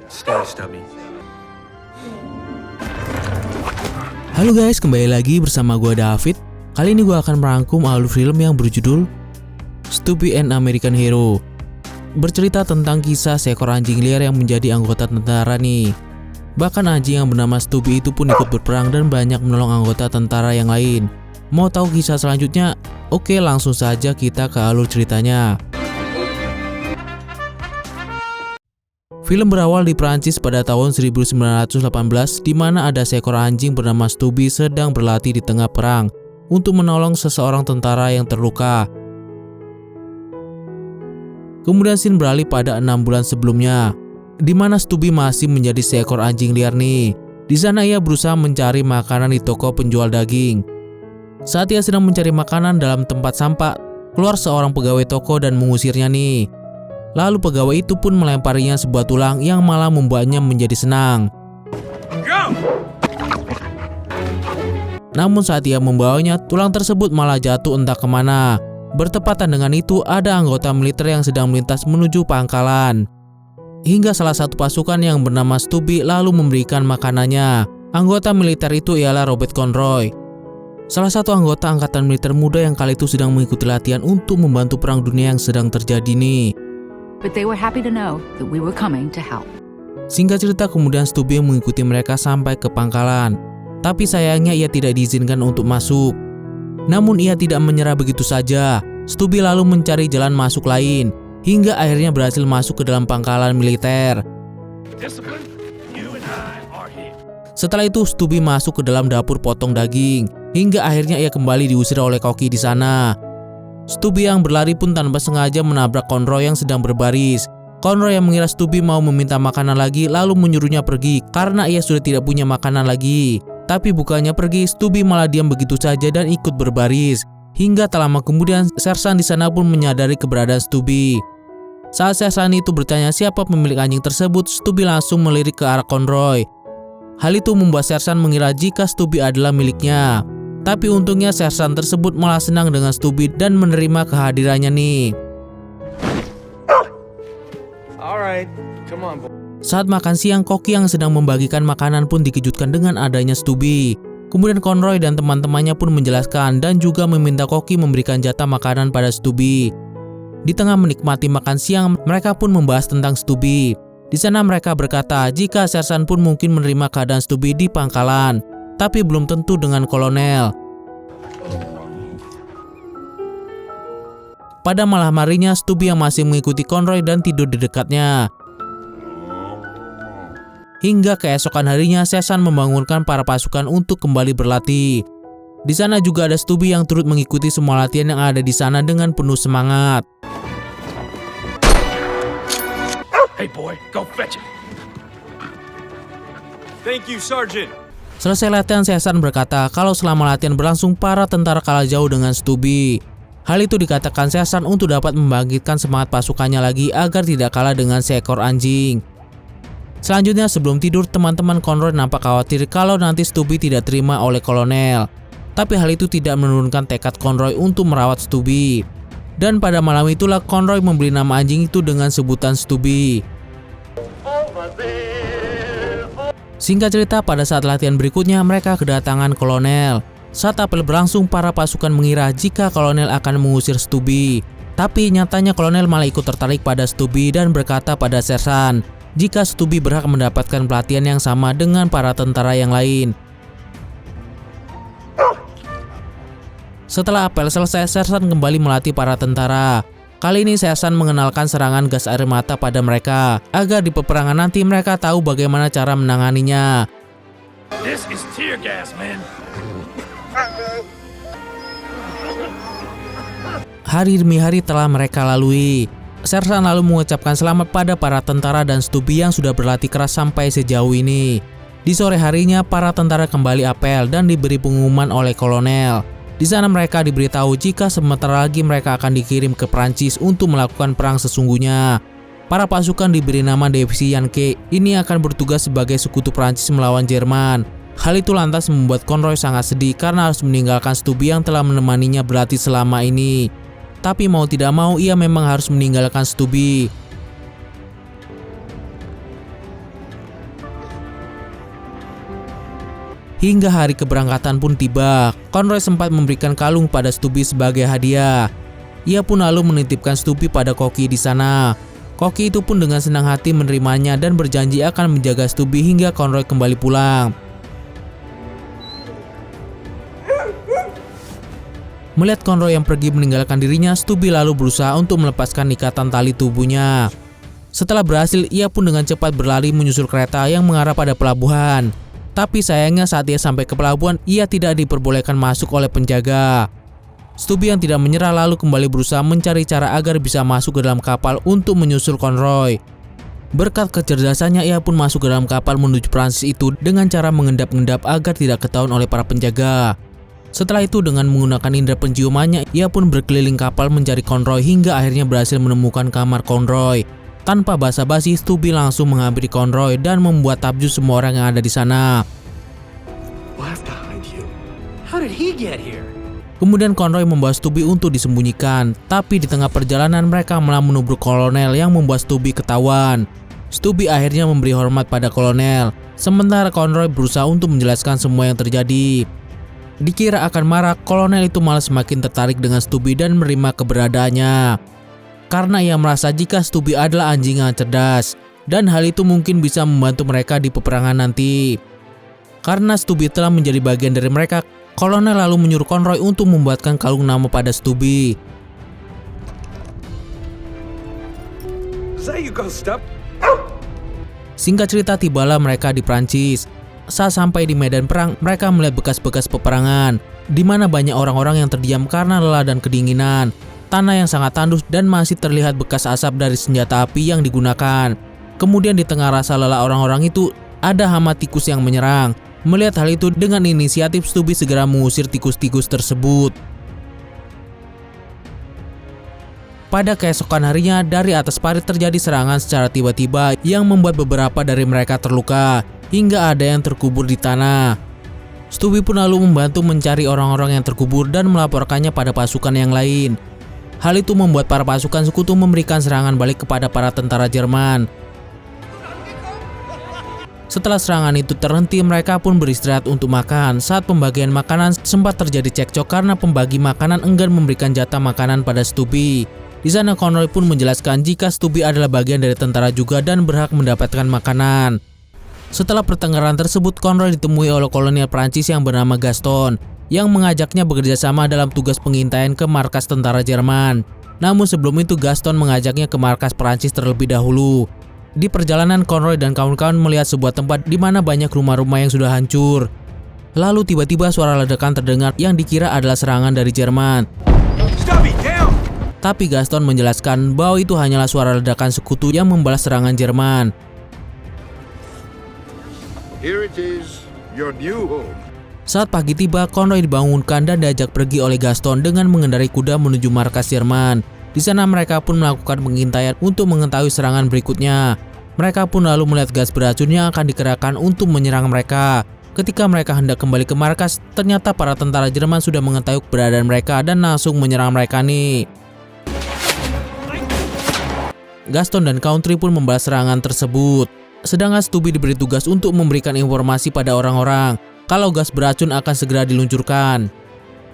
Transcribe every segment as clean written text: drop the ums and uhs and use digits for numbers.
Stay stubby. Halo guys, kembali lagi bersama gue David. Kali ini gue akan merangkum alur film yang berjudul Stubby and American Hero. Bercerita tentang kisah seekor anjing liar yang menjadi anggota tentara nih. Bahkan anjing yang bernama Stubby itu pun ikut berperang dan banyak menolong anggota tentara yang lain. Mau tahu kisah selanjutnya? Oke, langsung saja kita ke alur ceritanya. Film berawal di Prancis pada tahun 1918 di mana ada seekor anjing bernama Stubby sedang berlatih di tengah perang untuk menolong seseorang tentara yang terluka. Kemudian scene beralih pada 6 bulan sebelumnya, di mana Stubby masih menjadi seekor anjing liar nih. Di sana ia berusaha mencari makanan di toko penjual daging. Saat ia sedang mencari makanan dalam tempat sampah, keluar seorang pegawai toko dan mengusirnya nih. Lalu pegawai itu pun melemparinya sebuah tulang yang malah membuatnya menjadi senang. Namun saat ia membawanya, tulang tersebut malah jatuh entah kemana. Bertepatan dengan itu, ada anggota militer yang sedang melintas menuju pangkalan. Hingga salah satu pasukan yang bernama Stubby lalu memberikan makanannya. Anggota militer itu ialah Robert Conroy, salah satu anggota angkatan militer muda yang kali itu sedang mengikuti latihan untuk membantu perang dunia yang sedang terjadi nih. But they were happy to know that we were coming to help. Singkat cerita, kemudian Stubby mengikuti mereka sampai ke pangkalan. Tapi sayangnya ia tidak diizinkan untuk masuk. Namun ia tidak menyerah begitu saja. Stubby lalu mencari jalan masuk lain, hingga akhirnya berhasil masuk ke dalam pangkalan militer. Setelah itu Stubby masuk ke dalam dapur potong daging, hingga akhirnya ia kembali diusir oleh koki di sana. Stubby yang berlari pun tanpa sengaja menabrak Conroy yang sedang berbaris. Conroy yang mengira Stubby mau meminta makanan lagi lalu menyuruhnya pergi karena ia sudah tidak punya makanan lagi. Tapi bukannya pergi, Stubby malah diam begitu saja dan ikut berbaris. Hingga tak lama kemudian sersan di sana pun menyadari keberadaan Stubby. Saat sersan itu bertanya siapa pemilik anjing tersebut, Stubby langsung melirik ke arah Conroy. Hal itu membuat sersan mengira jika Stubby adalah miliknya. Tapi untungnya sersan tersebut malah senang dengan Stubby dan menerima kehadirannya nih. Alright, come on, boy. Saat makan siang, koki yang sedang membagikan makanan pun dikejutkan dengan adanya Stubby. Kemudian Conroy dan teman-temannya pun menjelaskan dan juga meminta koki memberikan jatah makanan pada Stubby. Di tengah menikmati makan siang, mereka pun membahas tentang Stubby. Di sana mereka berkata jika sersan pun mungkin menerima keadaan Stubby di pangkalan, tapi belum tentu dengan kolonel. Pada malam harinya, Stubby yang masih mengikuti Conroy dan tidur di dekatnya. Hingga keesokan harinya, sersan membangunkan para pasukan untuk kembali berlatih. Di sana juga ada Stubby yang turut mengikuti semua latihan yang ada di sana dengan penuh semangat. Hey boy, go fetch it. Thank you, Sergeant. Selesai latihan, sersan berkata kalau selama latihan berlangsung, para tentara kalah jauh dengan Stubby. Hal itu dikatakan sersan untuk dapat membangkitkan semangat pasukannya lagi agar tidak kalah dengan seekor anjing. Selanjutnya, sebelum tidur, teman-teman Conroy nampak khawatir kalau nanti Stubby tidak terima oleh kolonel. Tapi hal itu tidak menurunkan tekad Conroy untuk merawat Stubby. Dan pada malam itulah Conroy memberi nama anjing itu dengan sebutan Stubby. Singkat cerita, pada saat latihan berikutnya mereka kedatangan kolonel. Saat apel berlangsung, para pasukan mengira jika kolonel akan mengusir Stubby. Tapi nyatanya kolonel malah ikut tertarik pada Stubby dan berkata pada sersan jika Stubby berhak mendapatkan pelatihan yang sama dengan para tentara yang lain. Setelah apel selesai, sersan kembali melatih para tentara. Kali ini sersan mengenalkan serangan gas air mata pada mereka, agar di peperangan nanti mereka tahu bagaimana cara menanganinya. This is tear gas, man. Hari demi hari telah mereka lalui. Sersan lalu mengucapkan selamat pada para tentara dan Stubby yang sudah berlatih keras sampai sejauh ini. Di sore harinya, para tentara kembali apel dan diberi pengumuman oleh kolonel. Di sana mereka diberitahu jika sebentar lagi mereka akan dikirim ke Prancis untuk melakukan perang sesungguhnya. Para pasukan diberi nama Divisi Yankee. Ini akan bertugas sebagai sekutu Prancis melawan Jerman. Hal itu lantas membuat Conroy sangat sedih karena harus meninggalkan Stubby yang telah menemaninya berlatih selama ini. Tapi mau tidak mau ia memang harus meninggalkan Stubby. Hingga hari keberangkatan pun tiba, Conroy sempat memberikan kalung pada Stubby sebagai hadiah. Ia pun lalu menitipkan Stubby pada Koki di sana. Koki itu pun dengan senang hati menerimanya dan berjanji akan menjaga Stubby hingga Conroy kembali pulang. Melihat Conroy yang pergi meninggalkan dirinya, Stubby lalu berusaha untuk melepaskan ikatan tali tubuhnya. Setelah berhasil, ia pun dengan cepat berlari menyusul kereta yang mengarah pada pelabuhan. Tapi sayangnya saat ia sampai ke pelabuhan, ia tidak diperbolehkan masuk oleh penjaga. Stubby yang tidak menyerah lalu kembali berusaha mencari cara agar bisa masuk ke dalam kapal untuk menyusul Conroy. Berkat kecerdasannya, ia pun masuk ke dalam kapal menuju Prancis itu dengan cara mengendap-endap agar tidak ketahuan oleh para penjaga. Setelah itu dengan menggunakan indera penciumannya, ia pun berkeliling kapal mencari Conroy hingga akhirnya berhasil menemukan kamar Conroy. Tanpa basa-basi, Stubby langsung menghampiri Conroy dan membuat takjub semua orang yang ada di sana. Left behind you. How did he get here? Kemudian Conroy membawa Stubby untuk disembunyikan, tapi di tengah perjalanan mereka malah menubruk kolonel yang membuat Stubby ketahuan. Stubby akhirnya memberi hormat pada kolonel, sementara Conroy berusaha untuk menjelaskan semua yang terjadi. Dikira akan marah, kolonel itu malah semakin tertarik dengan Stubby dan menerima keberadaannya. Karena ia merasa jika Stubby adalah anjing yang cerdas, dan hal itu mungkin bisa membantu mereka di peperangan nanti. Karena Stubby telah menjadi bagian dari mereka, kolonel lalu menyuruh Conroy untuk membuatkan kalung nama pada Stubby. There you go, Stub. Singkat cerita, tibalah mereka di Prancis. Saat sampai di medan perang, mereka melihat bekas-bekas peperangan, di mana banyak orang-orang yang terdiam karena lelah dan kedinginan. Tanah yang sangat tandus dan masih terlihat bekas asap dari senjata api yang digunakan. Kemudian di tengah rasa lelah orang-orang itu, ada hama tikus yang menyerang. Melihat hal itu, dengan inisiatif Stubby segera mengusir tikus-tikus tersebut. Pada keesokan harinya, dari atas parit terjadi serangan secara tiba-tiba yang membuat beberapa dari mereka terluka, hingga ada yang terkubur di tanah. Stubby pun lalu membantu mencari orang-orang yang terkubur dan melaporkannya pada pasukan yang lain. Hal itu membuat para pasukan sekutu memberikan serangan balik kepada para tentara Jerman. Setelah serangan itu terhenti, mereka pun beristirahat untuk makan. Saat pembagian makanan, sempat terjadi cekcok karena pembagi makanan enggan memberikan jatah makanan pada Stubby. Di sana Conroy pun menjelaskan jika Stubby adalah bagian dari tentara juga dan berhak mendapatkan makanan. Setelah pertengkaran tersebut, Conroy ditemui oleh kolonel Prancis yang bernama Gaston, yang mengajaknya bekerja sama dalam tugas pengintaian ke markas tentara Jerman. Namun sebelum itu Gaston mengajaknya ke markas Prancis terlebih dahulu. Di perjalanan, Conroy dan kawan-kawan melihat sebuah tempat di mana banyak rumah-rumah yang sudah hancur. Lalu tiba-tiba suara ledakan terdengar yang dikira adalah serangan dari Jerman. Stubby, down! Tapi Gaston menjelaskan bahwa itu hanyalah suara ledakan sekutu yang membalas serangan Jerman. Here it is, your new home. Saat pagi tiba, Conroy dibangunkan dan diajak pergi oleh Gaston dengan mengendarai kuda menuju markas Jerman. Di sana mereka pun melakukan pengintaian untuk mengetahui serangan berikutnya. Mereka pun lalu melihat gas beracun yang akan dikerahkan untuk menyerang mereka. Ketika mereka hendak kembali ke markas, ternyata para tentara Jerman sudah mengetahui keberadaan mereka dan langsung menyerang mereka nih. Gaston dan Country pun membalas serangan tersebut. Sedangkan Stubby diberi tugas untuk memberikan informasi pada orang-orang kalau gas beracun akan segera diluncurkan.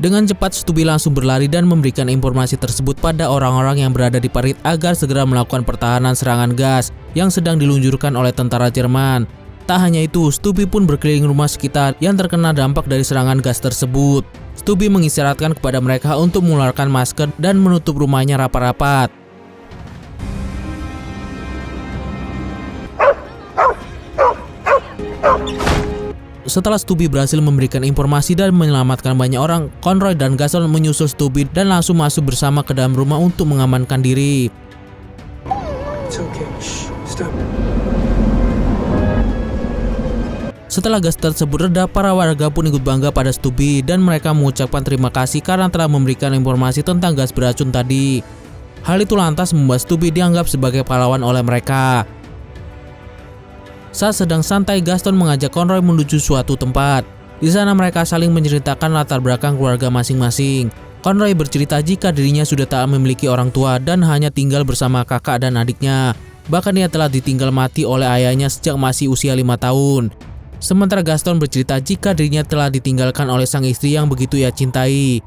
Dengan cepat Stubby langsung berlari dan memberikan informasi tersebut pada orang-orang yang berada di parit agar segera melakukan pertahanan serangan gas yang sedang diluncurkan oleh tentara Jerman. Tak hanya itu, Stubby pun berkeliling rumah sekitar yang terkena dampak dari serangan gas tersebut. Stubby mengisyaratkan kepada mereka untuk mengeluarkan masker dan menutup rumahnya rapat-rapat. Setelah Stubby berhasil memberikan informasi dan menyelamatkan banyak orang, Conroy dan Gaston menyusul Stubby dan langsung masuk bersama ke dalam rumah untuk mengamankan diri. It's okay. Shh, stop. Setelah gas tersebut reda, para warga pun ikut bangga pada Stubby dan mereka mengucapkan terima kasih karena telah memberikan informasi tentang gas beracun tadi. Hal itu lantas membuat Stubby dianggap sebagai pahlawan oleh mereka. Saat sedang santai, Gaston mengajak Conroy menuju suatu tempat. Di sana mereka saling menceritakan latar belakang keluarga masing-masing. Conroy bercerita jika dirinya sudah tak memiliki orang tua dan hanya tinggal bersama kakak dan adiknya. Bahkan ia telah ditinggal mati oleh ayahnya sejak masih usia 5 tahun. Sementara Gaston bercerita jika dirinya telah ditinggalkan oleh sang istri yang begitu ia cintai.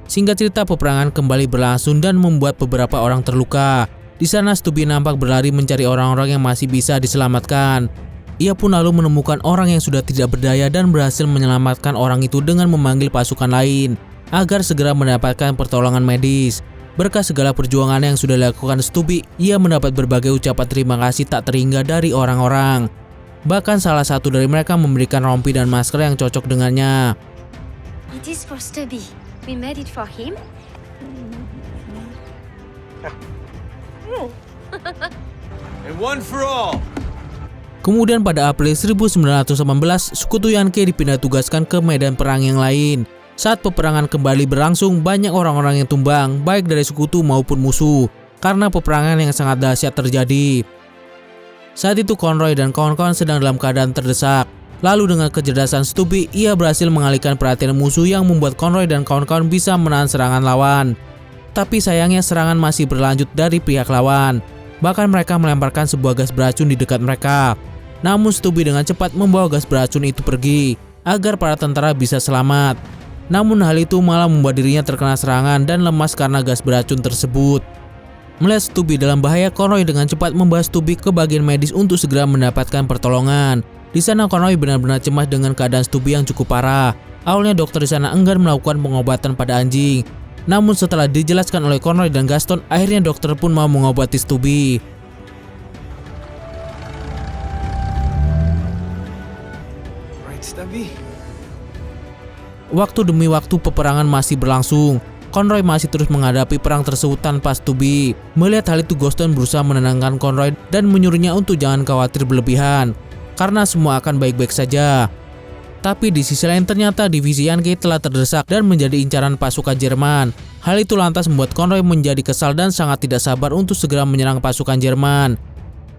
Singkat cerita, peperangan kembali berlangsung dan membuat beberapa orang terluka. Di sana Stubby nampak berlari mencari orang-orang yang masih bisa diselamatkan. Ia pun lalu menemukan orang yang sudah tidak berdaya dan berhasil menyelamatkan orang itu dengan memanggil pasukan lain agar segera mendapatkan pertolongan medis. Berkat segala perjuangan yang sudah dilakukan Stubby, ia mendapat berbagai ucapan terima kasih tak terhingga dari orang-orang. Bahkan salah satu dari mereka memberikan rompi dan masker yang cocok dengannya. It is for Stubby. We made it for him. And one for all. Kemudian pada April 1918, sekutu Yankee dipindah tugaskan ke medan perang yang lain. Saat peperangan kembali berlangsung, banyak orang-orang yang tumbang, baik dari sekutu maupun musuh, karena peperangan yang sangat dahsyat terjadi. Saat itu Conroy dan kawan-kawan sedang dalam keadaan terdesak. Lalu dengan kecerdasan Stubby, ia berhasil mengalihkan perhatian musuh yang membuat Conroy dan kawan-kawan bisa menahan serangan lawan. Tapi sayangnya serangan masih berlanjut dari pihak lawan. Bahkan mereka melemparkan sebuah gas beracun di dekat mereka. Namun Stubby dengan cepat membawa gas beracun itu pergi, agar para tentara bisa selamat. Namun hal itu malah membuat dirinya terkena serangan dan lemas karena gas beracun tersebut. Melihat Stubby dalam bahaya, Conroy dengan cepat membawa Stubby ke bagian medis untuk segera mendapatkan pertolongan. Di sana Conroy benar-benar cemas dengan keadaan Stubby yang cukup parah. Awalnya dokter di sana enggan melakukan pengobatan pada anjing. Namun setelah dijelaskan oleh Conroy dan Gaston, akhirnya dokter pun mau mengobati Stubby. Right, Stubby? Waktu demi waktu peperangan masih berlangsung. Conroy masih terus menghadapi perang tersebut tanpa Stubby. Melihat hal itu, Gaston berusaha menenangkan Conroy dan menyuruhnya untuk jangan khawatir berlebihan, karena semua akan baik-baik saja. Tapi di sisi lain ternyata divisi Yankee telah terdesak dan menjadi incaran pasukan Jerman. Hal itu lantas membuat Conroy menjadi kesal dan sangat tidak sabar untuk segera menyerang pasukan Jerman.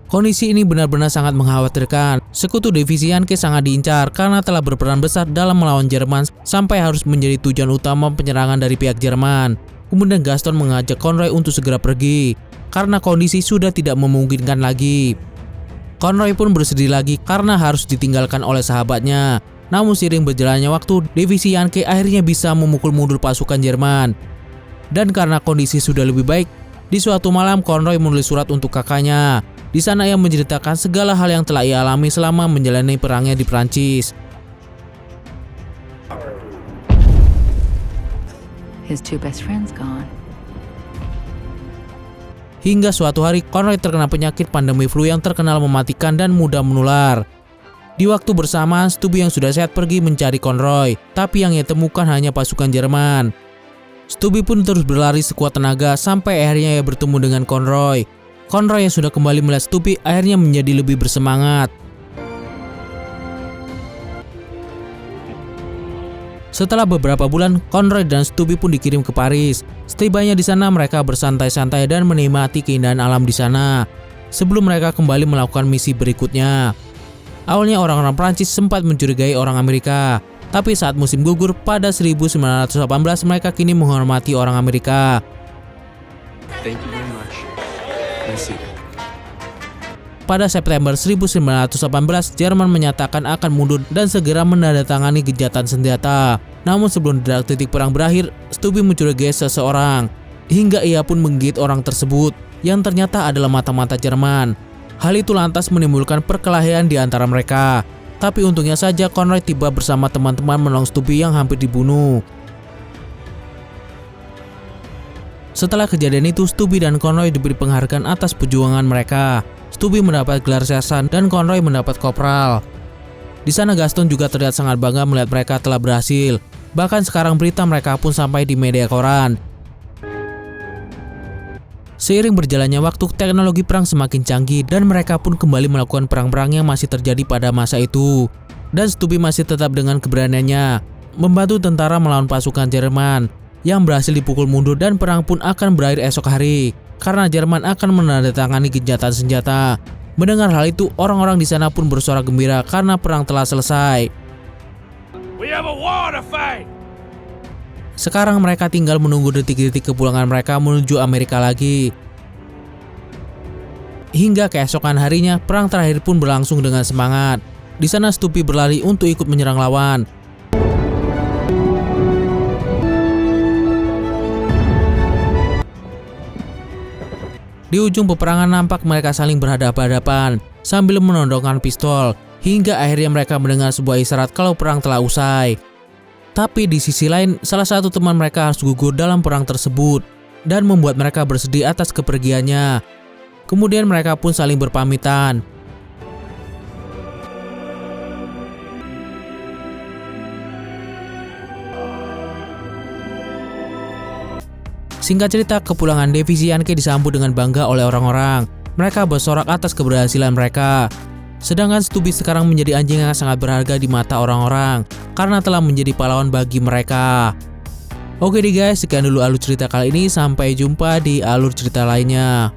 Kondisi ini benar-benar sangat mengkhawatirkan. Sekutu divisi Yankee sangat diincar karena telah berperan besar dalam melawan Jerman sampai harus menjadi tujuan utama penyerangan dari pihak Jerman. Kemudian Gaston mengajak Conroy untuk segera pergi karena kondisi sudah tidak memungkinkan lagi. Conroy pun bersedih lagi karena harus ditinggalkan oleh sahabatnya. Namun seiring berjalannya waktu, divisi Yankee akhirnya bisa memukul mundur pasukan Jerman. Dan karena kondisi sudah lebih baik, di suatu malam Conroy menulis surat untuk kakaknya. Di sana ia menceritakan segala hal yang telah ia alami selama menjalani perangnya di Prancis. His two best friends gone. Hingga suatu hari Conroy terkena penyakit pandemi flu yang terkenal mematikan dan mudah menular. Di waktu bersamaan, Stubby yang sudah sehat pergi mencari Conroy, tapi yang ia temukan hanya pasukan Jerman. Stubby pun terus berlari sekuat tenaga sampai akhirnya ia bertemu dengan Conroy. Conroy yang sudah kembali melihat Stubby akhirnya menjadi lebih bersemangat. Setelah beberapa bulan, Conroy dan Stubby pun dikirim ke Paris. Setibanya di sana, mereka bersantai-santai dan menikmati keindahan alam di sana, sebelum mereka kembali melakukan misi berikutnya. Awalnya orang-orang Prancis sempat mencurigai orang Amerika, tapi saat musim gugur pada 1918 mereka kini menghormati orang Amerika. Thank you very much. I see. Pada September 1918, Jerman menyatakan akan mundur dan segera menandatangani gencatan senjata. Namun sebelum titik perang berakhir, Stubby mencurigai seseorang, hingga ia pun menggigit orang tersebut, yang ternyata adalah mata-mata Jerman. Hal itu lantas menimbulkan perkelahian di antara mereka. Tapi untungnya saja Conroy tiba bersama teman-teman menolong Stubby yang hampir dibunuh. Setelah kejadian itu, Stubby dan Conroy diberi penghargaan atas perjuangan mereka. Stubby mendapat gelar sersan dan Conroy mendapat kopral. Di sana Gaston juga terlihat sangat bangga melihat mereka telah berhasil. Bahkan sekarang berita mereka pun sampai di media koran. Seiring berjalannya waktu, teknologi perang semakin canggih dan mereka pun kembali melakukan perang-perang yang masih terjadi pada masa itu. Dan Stubby masih tetap dengan keberaniannya membantu tentara melawan pasukan Jerman yang berhasil dipukul mundur, dan perang pun akan berakhir esok hari karena Jerman akan menandatangani gencatan senjata. Mendengar hal itu, orang-orang di sana pun bersorak gembira karena perang telah selesai. We have a war to fight. Sekarang mereka tinggal menunggu detik-detik kepulangan mereka menuju Amerika lagi. Hingga keesokan harinya, perang terakhir pun berlangsung dengan semangat. Di sana Stupi berlari untuk ikut menyerang lawan. Di ujung peperangan nampak mereka saling berhadapan-hadapan sambil menodongkan pistol, hingga akhirnya mereka mendengar sebuah isyarat kalau perang telah usai. Tapi di sisi lain, salah satu teman mereka harus gugur dalam perang tersebut dan membuat mereka bersedih atas kepergiannya. Kemudian mereka pun saling berpamitan. Singkat cerita, kepulangan divisi Yankee disambut dengan bangga oleh orang-orang. Mereka bersorak atas keberhasilan mereka. Sedangkan Stubi sekarang menjadi anjing yang sangat berharga di mata orang-orang karena telah menjadi pahlawan bagi mereka. Oke deh guys, sekian dulu alur cerita kali ini. Sampai jumpa di alur cerita lainnya.